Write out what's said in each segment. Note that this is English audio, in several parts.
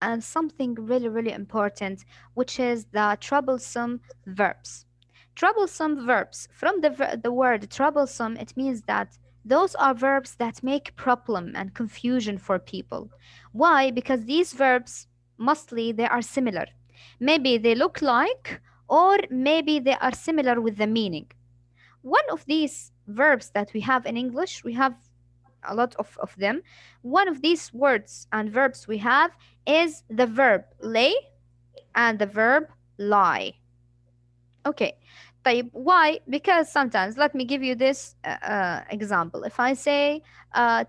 and something really, really important, which is the troublesome verbs. Troublesome verbs. From the word troublesome, it means that those are verbs that make problem and confusion for people. Why? Because these verbs, mostly, they are similar. Maybe they look like, or maybe they are similar with the meaning. One of these verbs that we have in English, we have a lot of them. One of these words and verbs we have is the verb lay and the verb lie. Okay. طيب, why? Because sometimes, let me give you this example. If I say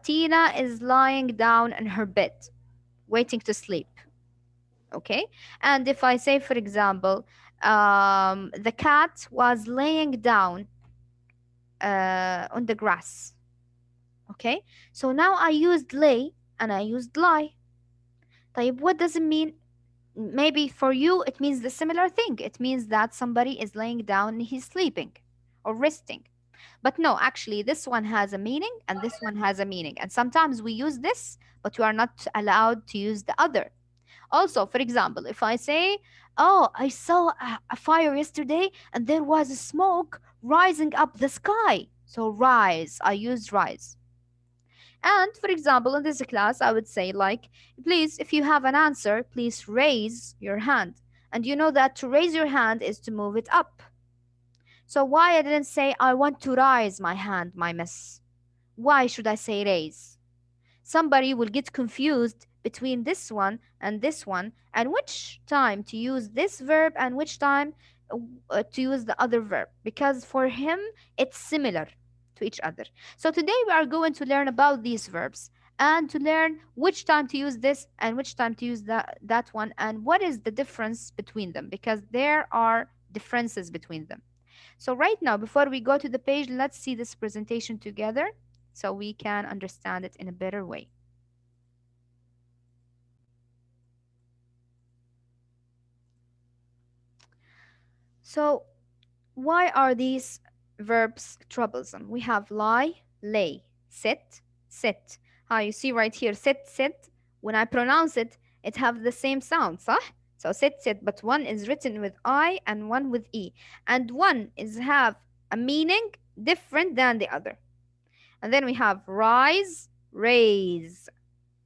Tina is lying down in her bed, waiting to sleep. Okay. And if I say, for example, the cat was laying down on the grass. Okay. So now I used lay and I used lie. طيب, what does it mean? Maybe for you it means the similar thing. It means that somebody is laying down and he's sleeping or resting. But no, actually, this one has a meaning and this one has a meaning. And sometimes we use this, but we are not allowed to use the other. Also, for example, if I say, oh, I saw a fire yesterday and there was smoke rising up the sky. So rise, I used rise. And for example, in this class, I would say, like, please, if you have an answer, please raise your hand. And you know that to raise your hand is to move it up. So why I didn't say, I want to raise my hand, my miss? Why should I say raise? Somebody will get confused between this one and this one, and which time to use this verb and which time to use the other verb, because for him it's similar to each other. So today we are going to learn about these verbs and to learn which time to use this and which time to use that one, and what is the difference between them, because there are differences between them. So right now, before we go to the page, let's see this presentation together so we can understand it in a better way. So, why are these verbs troublesome? We have lie, lay, sit, sit. You see right here, sit, sit. When I pronounce it, it have the same sound, صح? So sit, sit, but one is written with I and one with E. And one is have a meaning different than the other. And then we have rise, raise.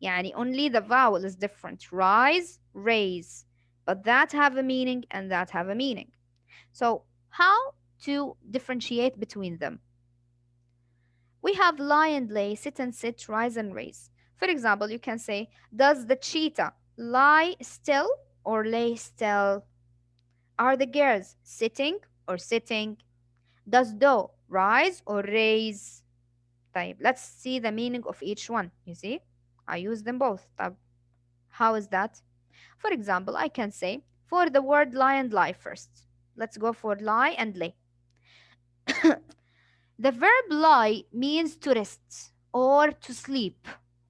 يعني only the vowel is different. Rise, raise. But that have a meaning and that have a meaning. So, how to differentiate between them? We have lie and lay, sit and sit, rise and raise. For example, you can say, does the cheetah lie still or lay still? Are the girls sitting or sitting? Does dough rise or raise? طيب, let's see the meaning of each one. You see, I use them both. طيب, how is that? For example, I can say, for the word lie and lie first. Let's go for lie and lay. The verb lie means to rest or to sleep.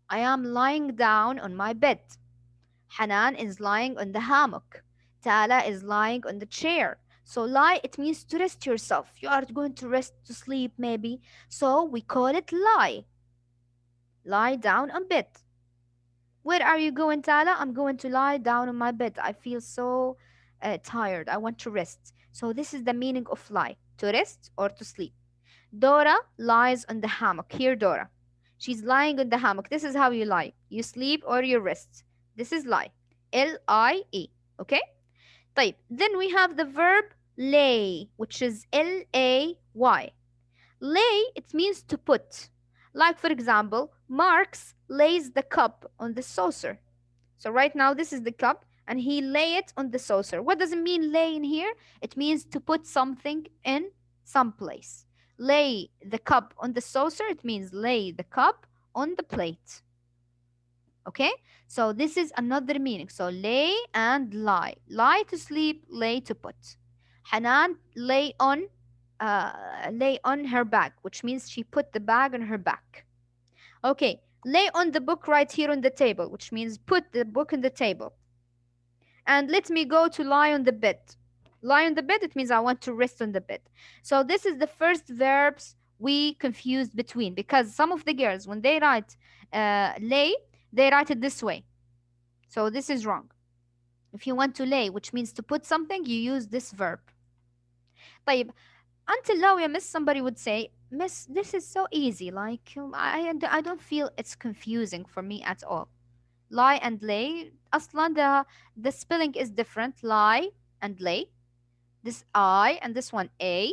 I am lying down on my bed. Hanan is lying on the hammock. Tala is lying on the chair. So lie, it means to rest yourself. You are going to rest, to sleep maybe. So we call it lie. Lie down on bed. Where are you going, Tala? I'm going to lie down on my bed. I feel so tired. I want to rest. So this is the meaning of lie, to rest or to sleep. Dora lies on the hammock. Here, Dora. She's lying on the hammock. This is how you lie. You sleep or you rest. This is lie. L-I-E. Okay? طيب. Then we have the verb lay, which is L-A-Y. Lay, it means to put. Like, for example, Marx lays the cup on the saucer. So right now, this is the cup, and he lay it on the saucer. What does it mean, lay in here? It means to put something in some place. Lay the cup on the saucer, it means lay the cup on the plate. Okay? So this is another meaning. So lay and lie. Lie to sleep, lay to put. Hanan lay on her back, which means she put the bag on her back. Okay, lay on the book right here on the table, which means put the book on the table. And let me go to lie on the bed. Lie on the bed, it means I want to rest on the bed. So this is the first verbs we confused between, because some of the girls, when they write lay, they write it this way. So this is wrong. If you want to lay, which means to put something, you use this verb. طيب, until now, yeah, miss, somebody would say, miss, this is so easy. Like, I don't feel it's confusing for me at all. Lie and lay. أصلا the spelling is different. Lie and lay. This I and this one A.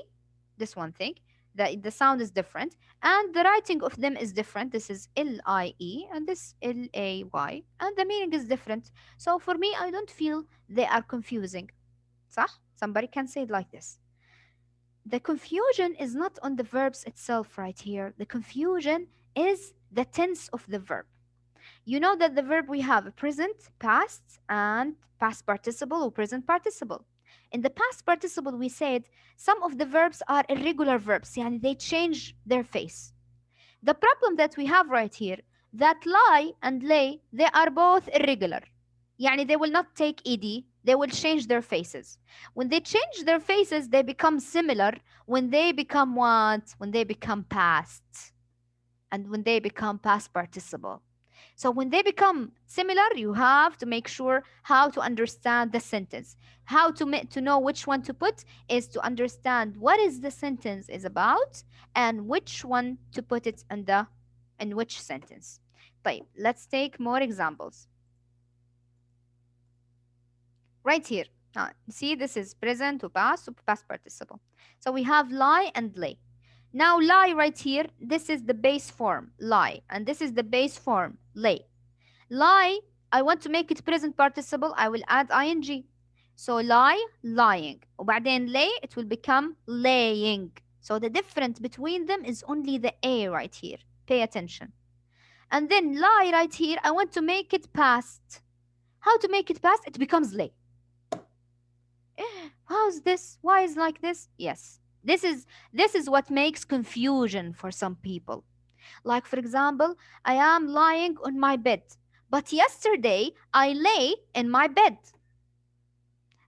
This one thing. The sound is different. And the writing of them is different. This is Lie and this Lay. And the meaning is different. So for me, I don't feel they are confusing. صح? Somebody can say it like this. The confusion is not on the verbs itself right here. The confusion is the tense of the verb. You know that the verb we have present, past, and past participle or present participle. In the past participle, we said some of the verbs are irregular verbs, yani they change their face. The problem that we have right here, that lie and lay, they are both irregular. Yani they will not take ed, they will change their faces. When they change their faces, they become similar when they become what? When they become past and when they become past participle. So when they become similar, you have to make sure how to understand the sentence. How to know which one to put is to understand what is the sentence is about and which one to put it in which sentence. طيب, let's take more examples. Right here. See, this is present to past participle. So we have lie and lay. Now lie right here, this is the base form, lie, and this is the base form, lay. Lie, I want to make it present participle, I will add ing. So lie, lying. وبعدين lay, it will become laying. So the difference between them is only the A right here. Pay attention. And then lie right here, I want to make it past. How to make it past? It becomes lay. How's this? Why is like this? Yes. This is what makes confusion for some people. Like, for example, I am lying on my bed, but yesterday I lay in my bed.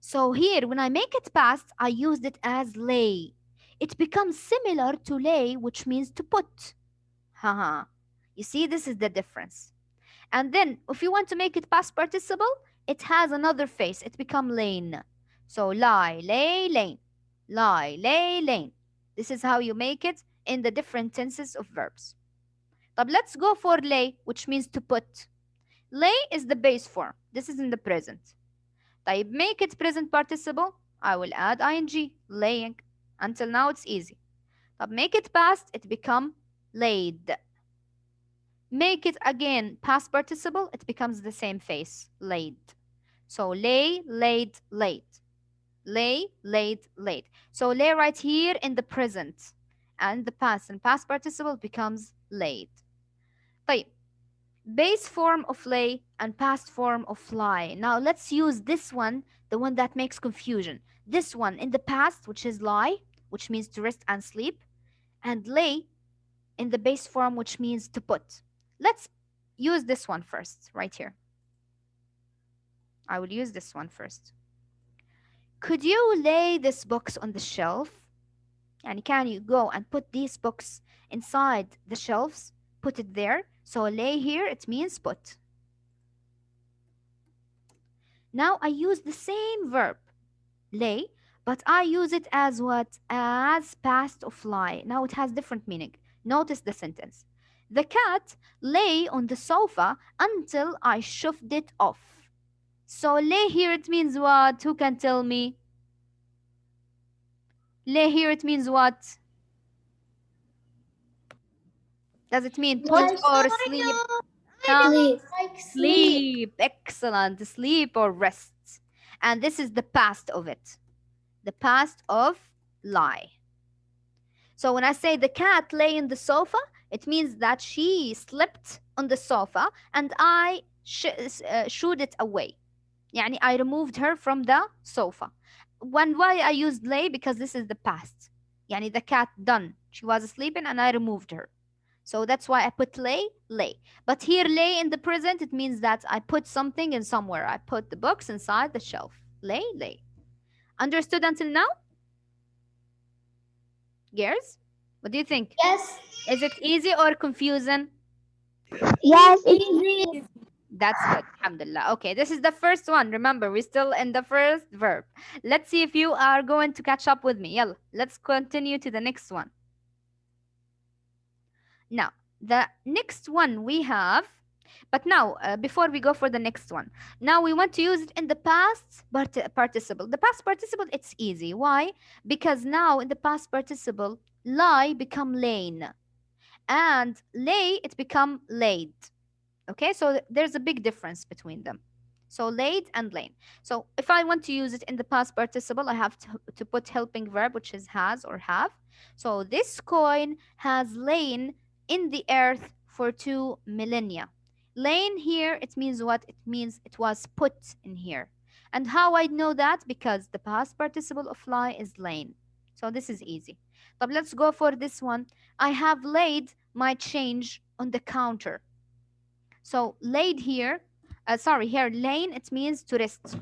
So here, when I make it past, I used it as lay. It becomes similar to lay, which means to put. Haha. You see, this is the difference. And then, if you want to make it past participle, it has another face. It becomes lane. So lie, lay, lane. Lie, lay, lane. This is how you make it in the different tenses of verbs. طب let's go for lay, which means to put. Lay is the base form. This is in the present. طيب, make it present participle. I will add ing, laying. Until now, it's easy. طب make it past, it become laid. Make it again past participle, it becomes the same face, laid. So lay, laid, laid. Lay, laid, laid. So lay right here in the present and the past, and past participle becomes laid. طيب, base form of lay and past form of lie. Now let's use this one, the one that makes confusion. This one in the past, which is lie, which means to rest and sleep, and lay in the base form, which means to put. Let's use this one first, right here. I will use this one first. Could you lay this box on the shelf? And can you go and put these books inside the shelves? Put it there. So lay here, it means put. Now I use the same verb, lay, but I use it as what? As past of lie. Now it has different meaning. Notice the sentence. The cat lay on the sofa until I shoved it off. So lay here, it means what? Who can tell me? Lay here, it means what? Does it mean put Like or sleep? I Huh? know, like sleep. Sleep. Excellent. Sleep or rest. And this is the past of it. The past of lie. So when I say the cat lay in the sofa, it means that she slept on the sofa and I shooed it away. يعني I removed her from the sofa. Why I used lay? Because this is the past. يعني the cat done. She was sleeping and I removed her. So that's why I put lay, lay. But here, lay in the present, it means that I put something in somewhere. I put the books inside the shelf. Lay, lay. Understood until now? Girls? What do you think? Yes. Is it easy or confusing? Yes, easy. That's good. Alhamdulillah. Okay, this is the first one. Remember, we're still in the first verb. Let's see if you are going to catch up with me. Yalla, let's continue to the next one. Now, the next one we have, but now, before we go for the next one, now we want to use it in the past participle. The past participle, it's easy. Why? Because now in the past participle, lie become lane, and lay it become laid. Okay, so there's a big difference between them. So laid and lane. So if I want to use it in the past participle, I have to put helping verb, which is has or have. So this coin has lain in the earth for 2 millennia. Lain here, it means what? It means it was put in here. And how I know that? Because the past participle of lie is lain. So this is easy. But let's go for this one. I have laid my change on the counter. So laid here, sorry, here lain, it means to rest,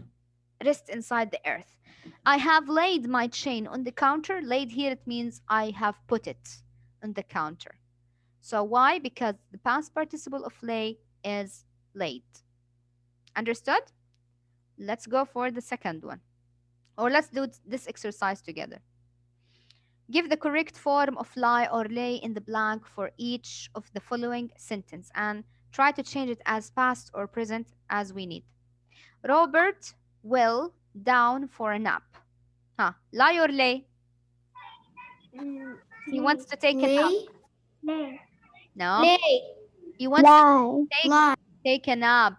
rest inside the earth. I have laid my chain on the counter. Laid here, it means I have put it on the counter. So why? Because the past participle of lay is laid. Understood? Let's go for the second one. Or let's do this exercise together. Give the correct form of lie or lay in the blank for each of the following sentence and try to change it as past or present as we need. Robert will down for a nap. Huh? Lie or lay? He wants to take a nap. Lay. Lay. No. Lay. He wants to Lie. take Lie. take a nap.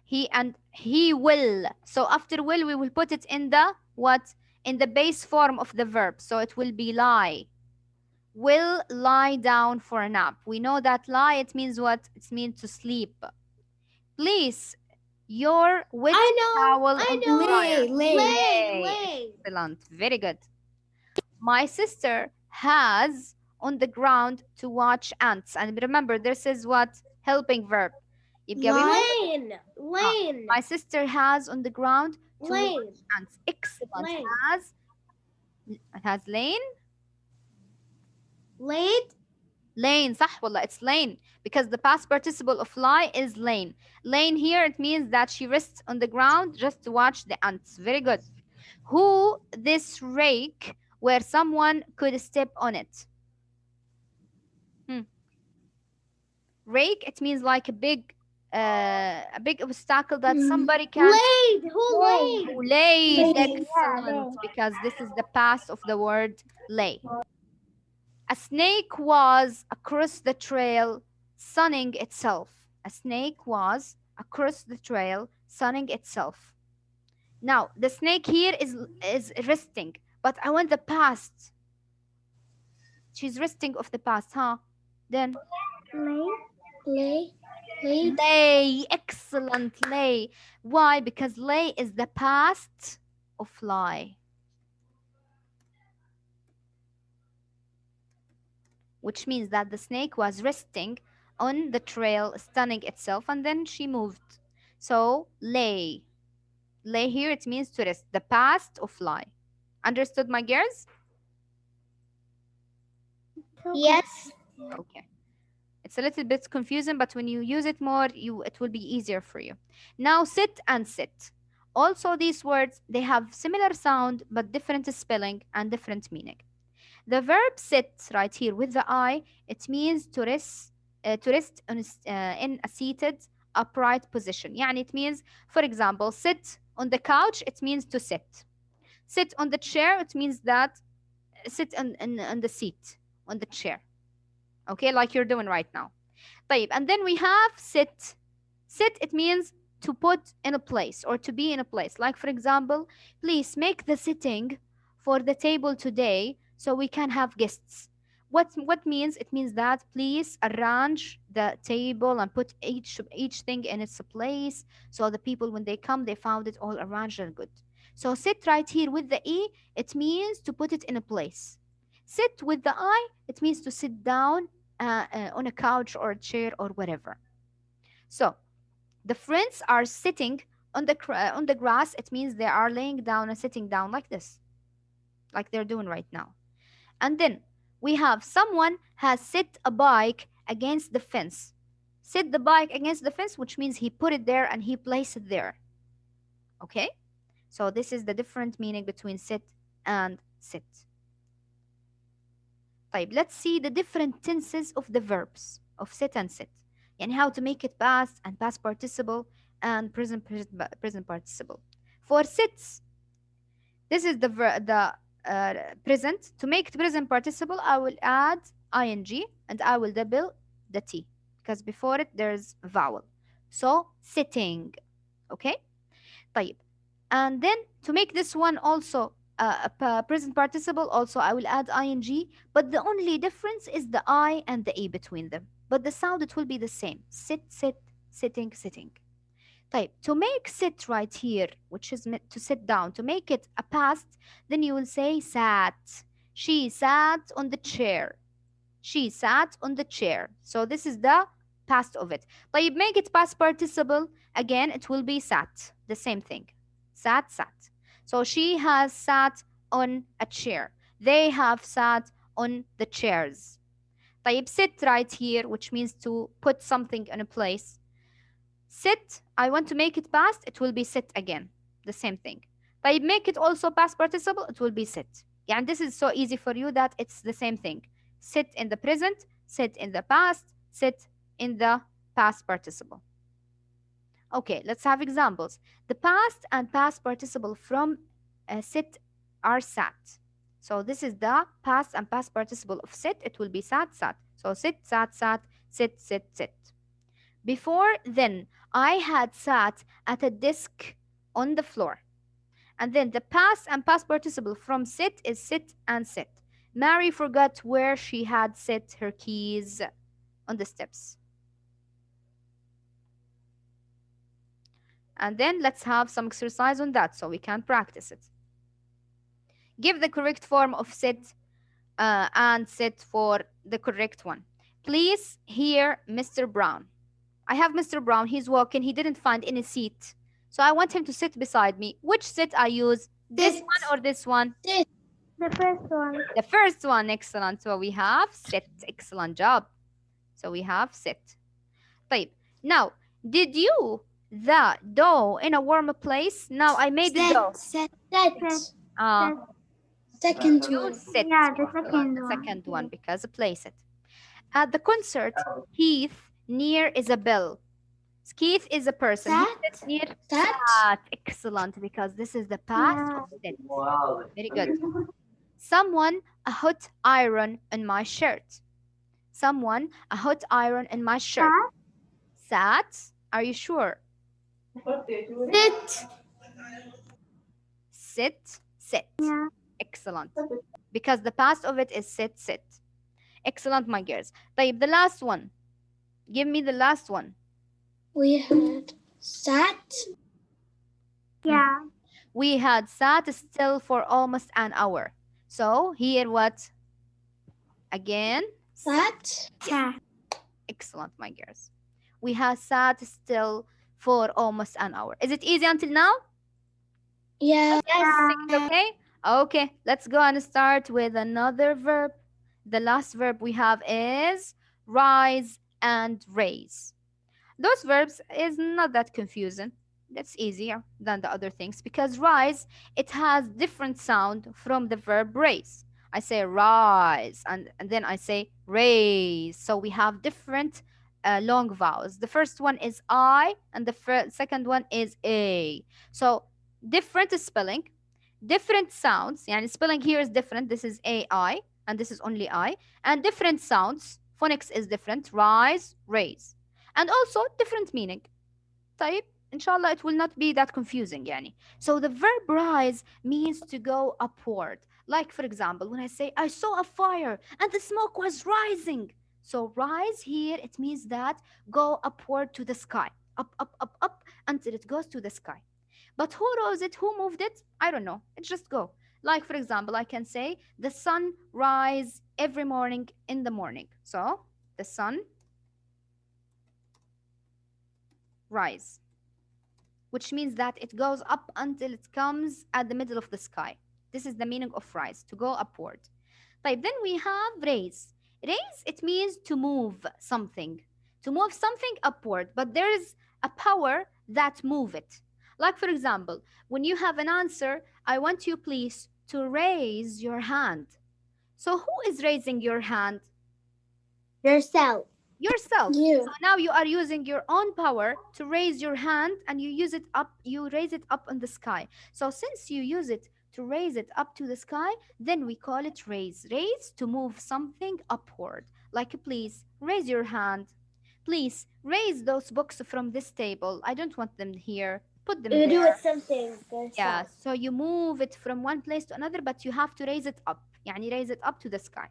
He will. So after will, we will put it in the what? In the base form of the verb. So it will be lie. Will lie down for a nap. We know that lie, it means what? It means to sleep. Please, your wet I know. towel I on the know. dryer. Lay. Excellent. Very good. My sister has on the ground to watch ants. And remember, this is what? Helping verb. يبقى we will, Lane. Lane. my sister has on the ground to Lane. watch ants. Excellent. Lane. Has lain. Laid. Lane, صح والله, it's lane because the past participle of lie is lane. Lane here, it means that she rests on the ground just to watch the ants. Very good. Who this rake where someone could step on it? Rake, it means like a big obstacle that somebody can Laid. Who laid? who laid. Laid. Excellent, because this is the past of the word lay. A snake was across the trail sunning itself. A snake was across the trail sunning itself. Now, the snake here is resting, but I want the past. She's resting of the past, huh? Then Lay. Laid. lay. Excellent, lay. Why? Because lay is the past of lie, which means that the snake was resting on the trail, stunning itself, and then she moved. So lay. Lay here, it means to rest, the past of lie. Understood, my girls? Yes. Okay. It's a little bit confusing, but when you use it more, it will be easier for you. Now, sit and sit. Also, these words, they have similar sound, but different spelling and different meaning. The verb sit right here with the I, it means to rest on, in a seated, upright position. يعني it means, for example, sit on the couch, it means to sit. Sit on the chair, it means that sit on the seat, on the chair. Okay, like you're doing right now. طيب, and then we have sit. Sit, it means to put in a place or to be in a place. Like, for example, please make the sitting for the table today so we can have guests. What means? It means that please arrange the table and put each thing in its place so the people, when they come, they found it all arranged and good. So sit right here with the E, it means to put it in a place. Sit with the I, it means to sit down on a couch or a chair or whatever. So the friends are sitting on the grass. It means they are laying down and sitting down like this, like they're doing right now. And then we have someone has set a bike against the fence. Sit the bike against the fence, which means he put it there and he placed it there. Okay? So this is the different meaning between sit and sit. طيب, let's see the different tenses of the verbs of sit and sit. يعني how to make it past and past participle and present participle. For sits, this is present. To make it present participle, I will add ing and I will double the t because before it there's vowel. So sitting. Okay? طيب. And then to make this one also a present participle, also I will add ing, but the only difference is the I and the E between them. But the sound, it will be the same. Sit, sit, sitting, sitting. طيب, to make sit right here, which is meant to sit down, to make it a past, then you will say sat. She sat on the chair. She sat on the chair. So this is the past of it. طيب, make it past participle. Again, it will be sat. The same thing. Sat, sat. So she has sat on a chair. They have sat on the chairs. طيب, sit right here, which means to put something in a place. Sit, I want to make it past, it will be sit again. The same thing. طيب, make it also past participle, it will be sit. And this is so easy for you that it's the same thing. Sit in the present, sit in the past, sit in the past participle. Okay, let's have examples. The past and past participle from sit are sat. So this is the past and past participle of sit. It will be sat, sat. So sit, sat, sat, sit, sit, sit. Before then, I had sat at a desk on the floor. And then the past and past participle from sit is sit and sit. Mary forgot where she had set her keys on the steps. And then let's have some exercise on that so we can practice it. Give the correct form of sit and sit for the correct one. Please hear Mr. Brown. I have Mr. Brown. He's walking. He didn't find any seat. So I want him to sit beside me. Which sit I use? This one or this one? This. The first one. The first one. Excellent. So we have sit. Excellent job. So we have sit. طيب. Now, did you the dough in a warm place? Now I made the dough. Set. Second You one. sit. Yeah, the Excellent. second one. Second one because place it. At the concert, Keith near Isabel. Keith is a person. He Sat. sits near Sat. sat. Excellent, because this is the past Yeah. of sit. Very good. Someone a hot iron in my shirt. Someone a hot iron in my shirt. Sat. Are you sure? Sit. Sit. Sit. Yeah. Excellent. Because the past of it is sit. Sit. Excellent, my girls. طيب, the last one. Give me the last one. We had sat. Yeah. We had sat still for almost an hour. So here what? Again? Sat. Yeah. Excellent, my girls. We have sat still for almost an hour. Is it easy until now? Yeah. Okay? Okay, let's go and start with another verb. The last verb we have is rise and raise. Those verbs is not that confusing. That's easier than the other things because rise, it has different sound from the verb raise. I say rise and then I say raise. So we have different long vowels. The first one is I and the second one is A. So different spelling, different sounds. Yani spelling here is different. This is AI and this is only I. And different sounds. Phonics is different. Rise, raise. And also different meaning. طيب, inshallah it will not be that confusing يعني. So the verb rise means to go upward. Like for example, when I say I saw a fire and the smoke was rising. So rise here, it means that go upward to the sky. Up, up, up, up until it goes to the sky. But who rose it? Who moved it? I don't know. It just go. Like for example, I can say the sun rise every morning in the morning. So the sun rise, which means that it goes up until it comes at the middle of the sky. This is the meaning of rise, to go upward. طيب, then we have raise. Raise, it means to move something, to move something upward, but there is a power that move it. Like for example, when you have an answer, I want you please to raise your hand. So who is raising your hand? Yourself. Yourself. So You. now you are using your own power to raise your hand, and you use it up, you raise it up in the sky. So since you use it to raise it up to the sky, then we call it raise. Raise to move something upward. Like please raise your hand. Please raise those books from this table. I don't want them here. Put them You do it there. something Yeah, yourself. so you move it from one place to another, but you have to raise it up. يعني raise it up to the sky.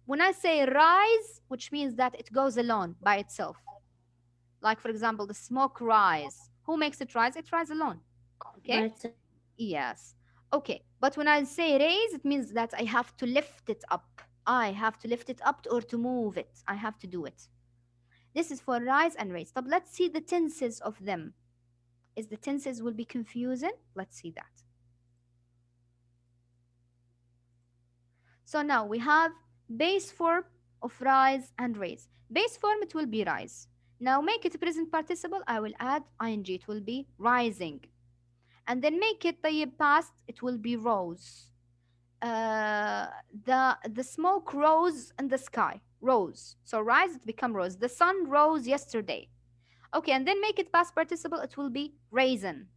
When I say rise, which means that it goes alone by itself. Like, for example, the smoke rise. Who makes it rise? It rises alone. Okay? But Yes. Okay. But when I say raise, it means that I have to lift it up. I have to lift it up or to move it. I have to do it. This is for rise and raise. But let's see the tenses of them. Is the tenses will be confusing? Let's see that. So now we have base form of rise and raise. Base form, it will be rise. Now make it present participle, I will add ing, it will be rising. And then make it طيب past, it will be rose. The smoke rose in the sky, rose. So rise, it become rose. The sun rose yesterday. Okay, and then make it past participle, it will be raisin.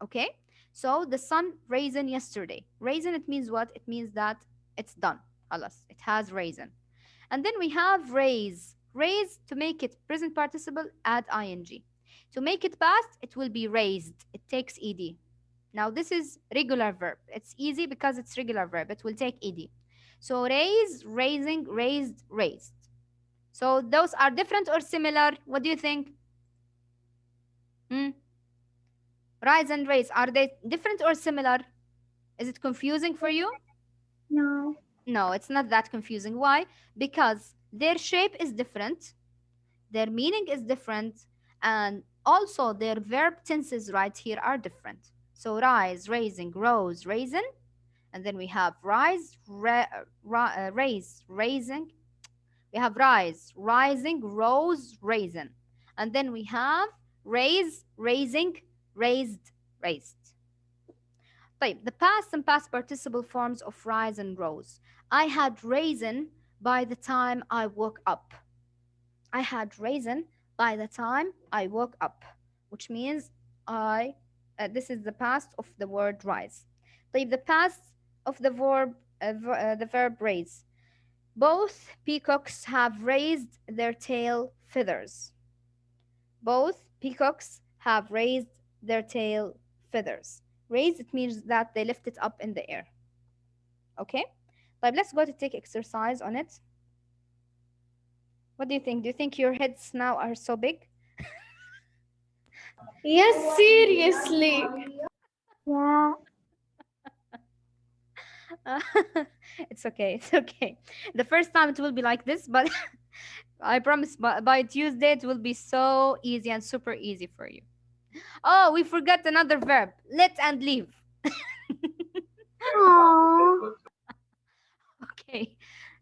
Okay, so the sun raisin yesterday. Raisin, it means what? It means that it's done. خلاص, it has raisin. And then we have raise. Raise, to make it present participle, add ing. To make it past, it will be raised. It takes ed. Now this is regular verb. It's easy because it's regular verb. It will take ed. So raise, raising, raised, raised. So those are different or similar? What do you think? Hmm? Rise and raise, are they different or similar? Is it confusing for you? no. No, it's not that confusing. Why? Because their shape is different, their meaning is different, and also their verb tenses right here are different. So rise, raising, rose, raisin, and then we have rise, raise, raising. We have rise, rising, rose, raisin, and then we have raise, raising, raised, raised. طيب, the past and past participle forms of rise and rose. I had risen by the time I woke up. I had risen by the time I woke up, which means I, this is the past of the word rise. طيب, the past of the verb raise. Both peacocks have raised their tail feathers. Both peacocks have raised their tail feathers. Raise, it means that they lift it up in the air. Okay? طيب, let's go to take exercise on it. What do you think? Do you think your heads now are so big? Yes, seriously. Yeah. It's okay. It's okay. The first time it will be like this, but I promise by Tuesday it will be so easy and super easy for you. Oh, we forgot another verb. Let and leave. Aww. Okay.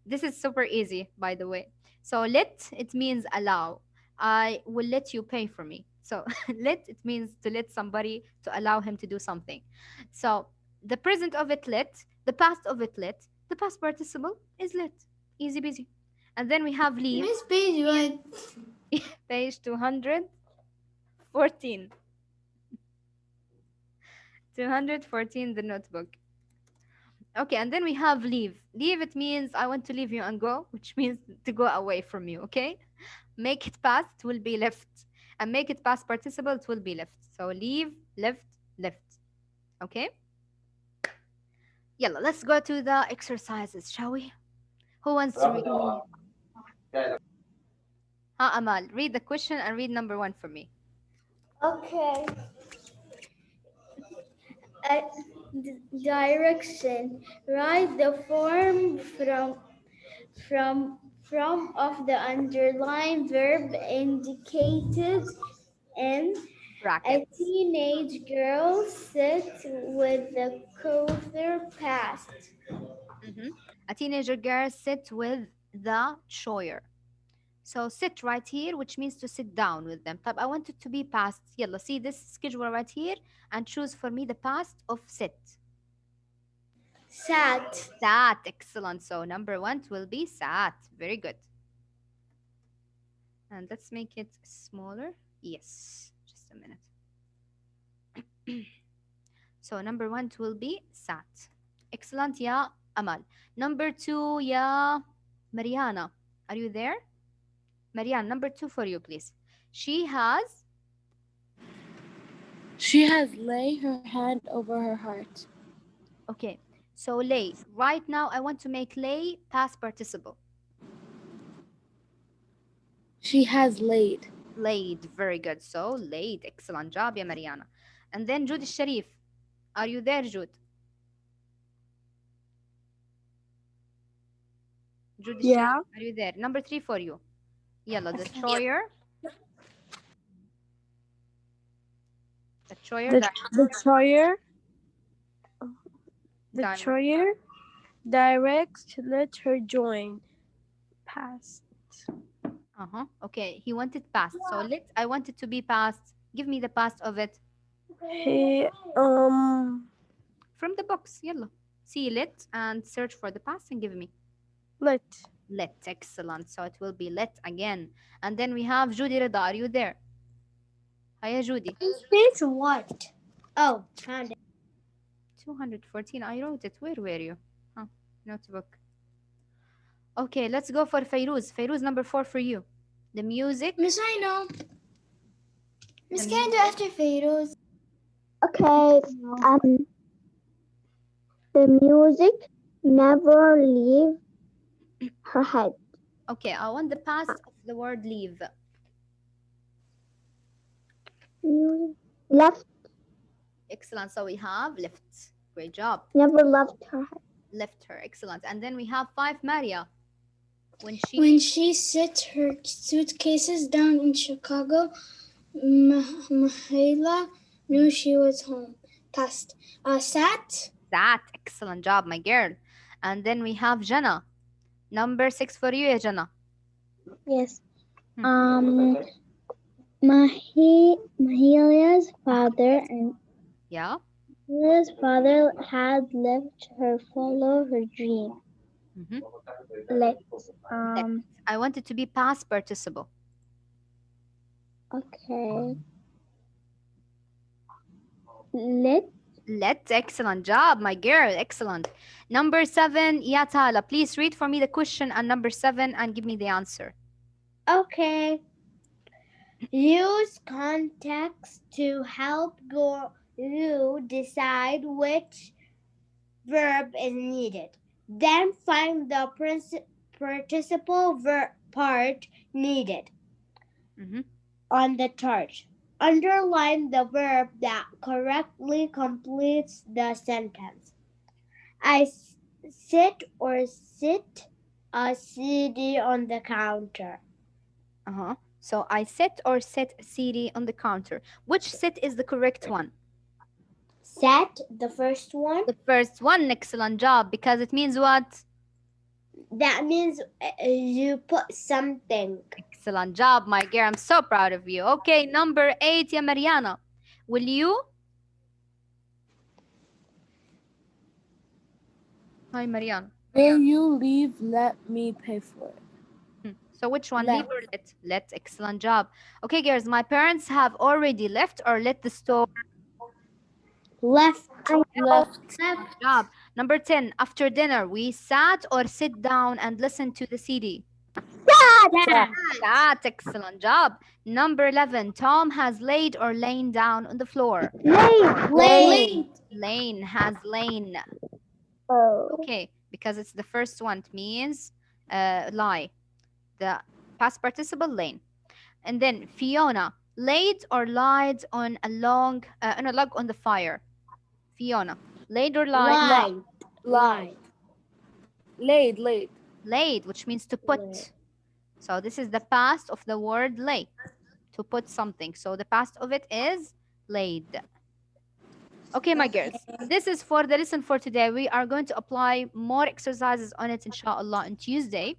This is super easy, by the way. So let, it means allow. I will let you pay for me. So let, it means to let somebody, to allow him to do something. So the present of it let, the past of it let, the past participle is let. Easy peasy. And then we have leave. Miss Page, what? Page 214. 214, the notebook. Okay, and then we have leave. Leave, it means I want to leave you and go, which means to go away from you, okay? Make it past, it will be left. And make it past participle, it will be left. So leave, left, left. Okay? Yalla, let's go to the exercises, shall we? Who wants to read? Amal, read the question and read number one for me. Okay. Uh, Direction. Write the form from of the underlined verb indicated in a Brackets. teenage girl sit with the cover past. A teenager girl sit with the choir. So sit right here, which means to sit down with them. طب I want it to be past. يلا, see this schedule right here and choose for me the past of sit. Sat. Sat, excellent. So number one will be sat. Very good. And let's make it smaller. Yes, just a minute. So number one will be sat. Excellent, ya Amal. Number two, ya Mariana. Are you there? Mariana, number two for you, please. She has. She has laid her hand over her heart. Okay, so lay. Right now, I want to make lay past participle. She has laid. Laid, very good. So laid, excellent job, ya Mariana. And then Jude Sharif. Are you there, Jude? Jude Sharif, Yeah. are you there? Number three for you. Yalla, destroyer. Destroyer, The destroyer. The direct. destroyer directs let her join. Past. Okay, he wanted past. So I want it to be past. Give me the past of it. He From the box, yalla. See lit and search for the past and give me. let. Let, excellent. So it will be let again. And then we have Judy Rida. Are you there? Hiya, Judy. Space what? Oh, found it. 214. I wrote it. Where were you? Oh, notebook. Okay, let's go for Fairuz. Fairuz, number four for you. The music. Miss, I know. Miss, The can I do after Feroz? Okay, the music never leave her head. Okay, I want the past of the word leave. Left Excellent. So we have left. Great job. never left her head. Left her. Excellent. And then we have five, Maria. When she set her suitcases down in Chicago, Mahela knew she was home. Past. Sat. That. Excellent job, my girl. And then we have Jana. Number six for you, Jana. Yes. Mahelia's father and Yeah. Mahelia's father had left her follow her dream. Mm-hmm. I want it to be past participle. Okay. Let. Excellent job, my girl. Excellent. Number seven, Yatala. Please read for me the question and number seven and give me the answer. Okay. Use context to help you decide which verb is needed. Then find the participle part needed on the chart. Underline the verb that correctly completes the sentence. I sit or sit a CD on the counter. So I sit or sit CD on the counter. Which sit is the correct one? Set, the first one. The first one. Excellent job. Because it means what? That means you put something. Excellent job, my girl. I'm so proud of you. Okay, number eight, ya Mariana. Will you? Hi, Mariana. Will you leave? Let me pay for it. So which one? Leave or let? Let. Excellent job. Okay, girls, my parents have already left or let the store. Left. Left. Job. Number 10. After dinner, we sat or sit down and listened to the CD. Sat. Excellent job. Number 11. Tom has laid or lain down on the floor. Lain has lain. Okay, because it's the first one. It means lie. The past participle, lain. And then Fiona, laid or lied on a log on the fire. Fiona, laid or lied? Lied. Laid. Laid, which means to put. So this is the past of the word lay. To put something. So the past of it is laid. Okay, my girls. This is for the lesson for today. We are going to apply more exercises on it, inshallah, on Tuesday.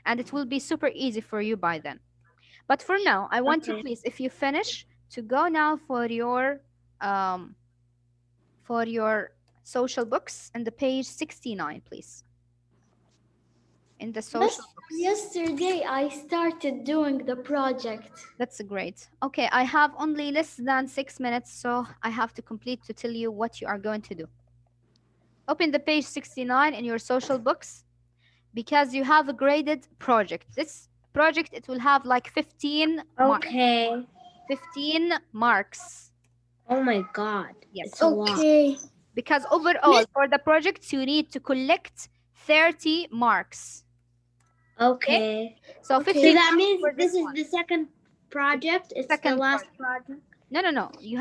and it will be super easy for you by then. But for now, I want you, Okay. please, if you finish, to go now um, for your social books in the page 69, please. In the social Miss, books. yesterday I started doing the project. That's great. Okay, I have only less than 6 minutes, so I have to complete to tell you what you are going to do. Open the page 69 in your social books because you have a graded project. This project, it will have like 15 marks. Okay. 15 marks. Oh my God. Yes. It's a lot. Okay. Because overall, for the project, you need to collect 30 marks. Okay? Okay. So Okay. 15 So that marks means for this this is one. the second project. It's the Second last project. project. No, no, no. You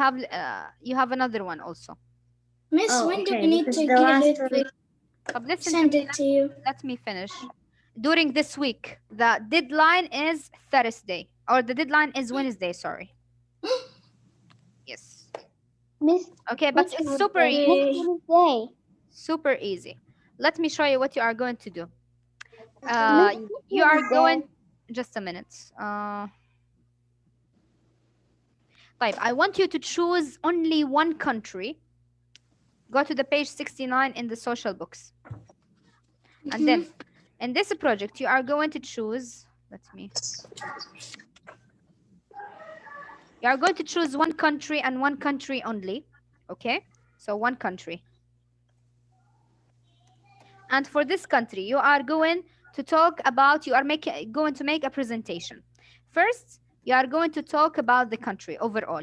have another one also. Miss, Oh, when do okay. we need Because to the get last it? one. We But listen to send me. it to you. Let me finish. During this week, the deadline is Thursday, or the deadline is Wednesday, sorry. Yes. Miss, Okay, but which it's one? super Miss easy. Okay. Wednesday. Super easy. Let me show you what you are going to do. Miss, which You are Wednesday? going, just a minute. Type. I want you to choose only one country. Go to the page 69 in the social books. And then in this project, you are going to choose, you are going to choose one country and one country only. Okay? So one country. And for this country, you are going to talk about, going to make a presentation. First, you are going to talk about the country overall.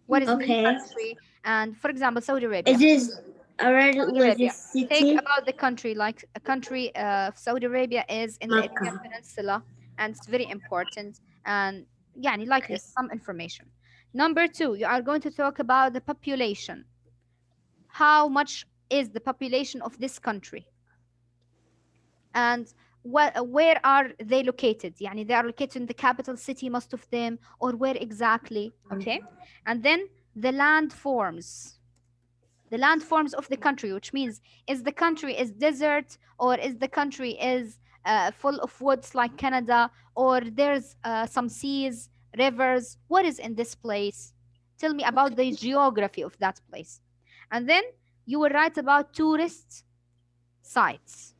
What is this Okay. country? And for example, Saudi Is Arabia. this already Saudi was Arabia. this Take city? about the country, like a country of Saudi Arabia is in the Arabian Makkah. Peninsula, and it's very important. And yeah, like Okay. this, some information. Number two, you are going to talk about the population. How much is the population of this country? And where are they located? يعني they are located in the capital city, most of them, or where exactly? Okay. And then the landforms. The landforms of the country, which means is the country is desert, or is the country is full of woods like Canada, or there's some seas, rivers. What is in this place? Tell me about the geography of that place. And then you will write about tourist sites.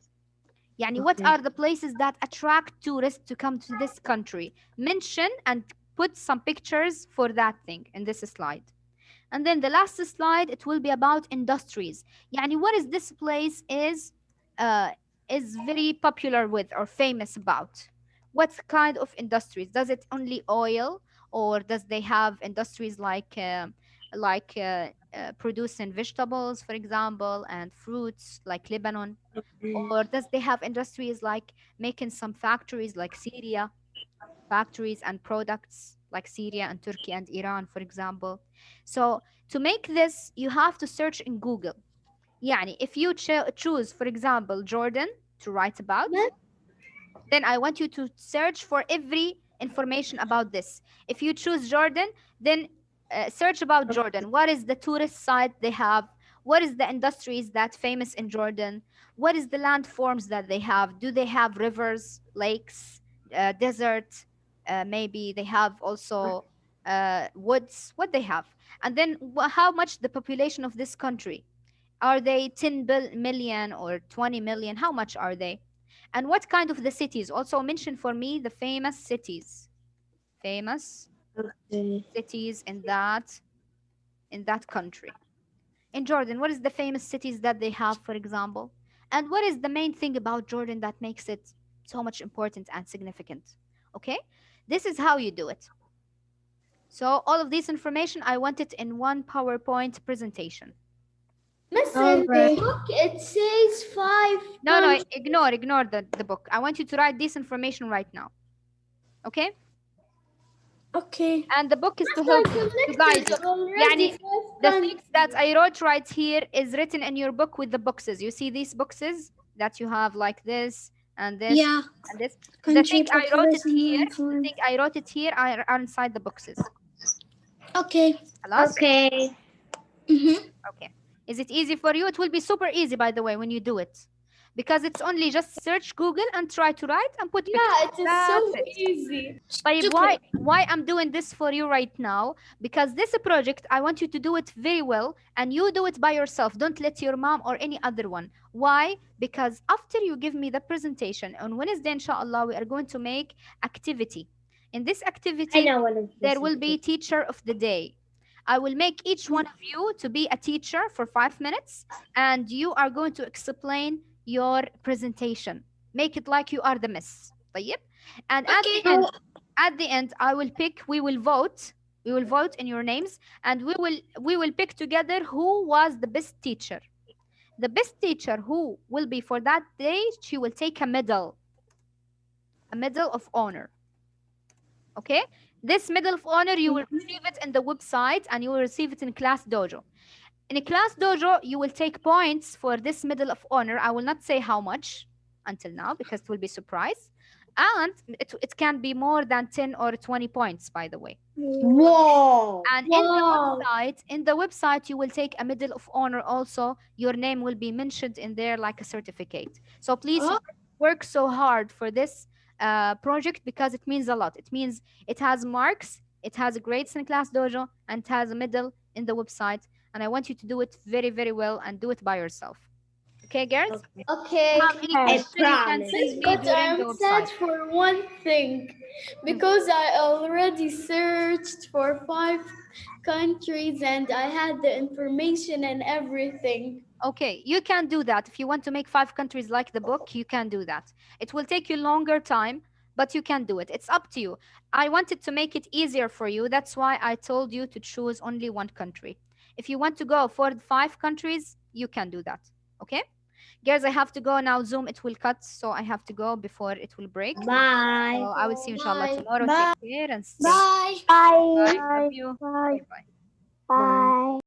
يعني what Okay. are the places that attract tourists to come to this country? Mention and put some pictures for that thing in this slide. And then the last slide, it will be about industries. يعني what is this place uh, is very popular with or famous about? What kind of industries? Does it only oil, or does they have industries like producing vegetables, for example, and fruits like Lebanon? Or does they have industries like making some factories like Syria, factories and products like Syria and Turkey and Iran, for example? So to make this, you have to search in Google. يعني if you choose, for example, Jordan to write about, Miss, then I want you to search for every information about this. If you choose Jordan, then search about Jordan. What is the tourist site they have? What is the industries that famous in Jordan? What is the landforms that they have? Do they have rivers, lakes, desert? Maybe they have also woods. What they have? And then how much the population of this country? Are they 10 million or 20 million? How much are they? And what kind of the cities? Also mention for me the famous cities. Famous Okay. cities in that country. In Jordan, what is the famous cities that they have, for example? And what is the main thing about Jordan that makes it so much important and significant? Okay? This is how you do it. So all of this information, I want it in one PowerPoint presentation. Miss, All in right. the book it says five No, no, countries. ignore the book. I want you to write this information right now. Okay? Okay. And the book is to Miss, I help you, to guide you. collected already يعني five the countries. things that I wrote right here is written in your book with the boxes. You see these boxes that you have like this and this Yeah. and this. The Country thing I wrote it population here, the landform. thing I wrote it here are inside the boxes. Okay. خلاص? Okay. Mm-hmm. Okay. Is it easy for you? It will be super easy, by the way, when you do it. because it's only just search Google and try to write and put pictures. Yeah, it is That's so it. easy. طيب, Okay. why I'm doing this for you right now? Because this project, I want you to do it very well, and you do it by yourself. Don't let your mom or any other one. Why? Because after you give me the presentation on Wednesday, inshallah, we are going to make activity. In this I activity, know what is there this will be activity. teacher of the day. I will make each one of you to be a teacher for 5 minutes, and you are going to explain your presentation. Make it like you are the miss. طيب? And Okay. at the end, I will pick, we will vote in your names, and we will pick together who was the best teacher. The best teacher who will be for that day, she will take a medal of honor. Okay, this medal of honor, you will receive it in the website, and you will receive it in Class Dojo. In a Class Dojo, you will take points for this medal of honor. I will not say how much until now because it will be surprise, and it can be more than 10 or 20 points, by the way. Whoa. And Wow. in the website, you will take a medal of honor also. Your name will be mentioned in there like a certificate. So please Oh, work so hard for this project because it means a lot. It means it has marks, it has grades in Class Dojo, and it has a medal in the website. And I want you to do it very, very well and do it by yourself. Okay, girls? okay. Have any I question you can promise. send me But during the I'm sad website. for one thing because I already searched for 5 countries and I had the information and everything. Okay, you can do that. If you want to make 5 countries like the book, you can do that. It will take you longer time, but you can do it. It's up to you. I wanted to make it easier for you. That's why I told you to choose only one country. If you want to go for the 5 countries, you can do that. Okay? Girls, I have to go now. Zoom, it will cut, so I have to go before it will break. Bye. So I will see you inshallah Bye. tomorrow. Bye. Take care and stay. Bye. Bye. Bye. Love Bye. you. Bye. Bye bye.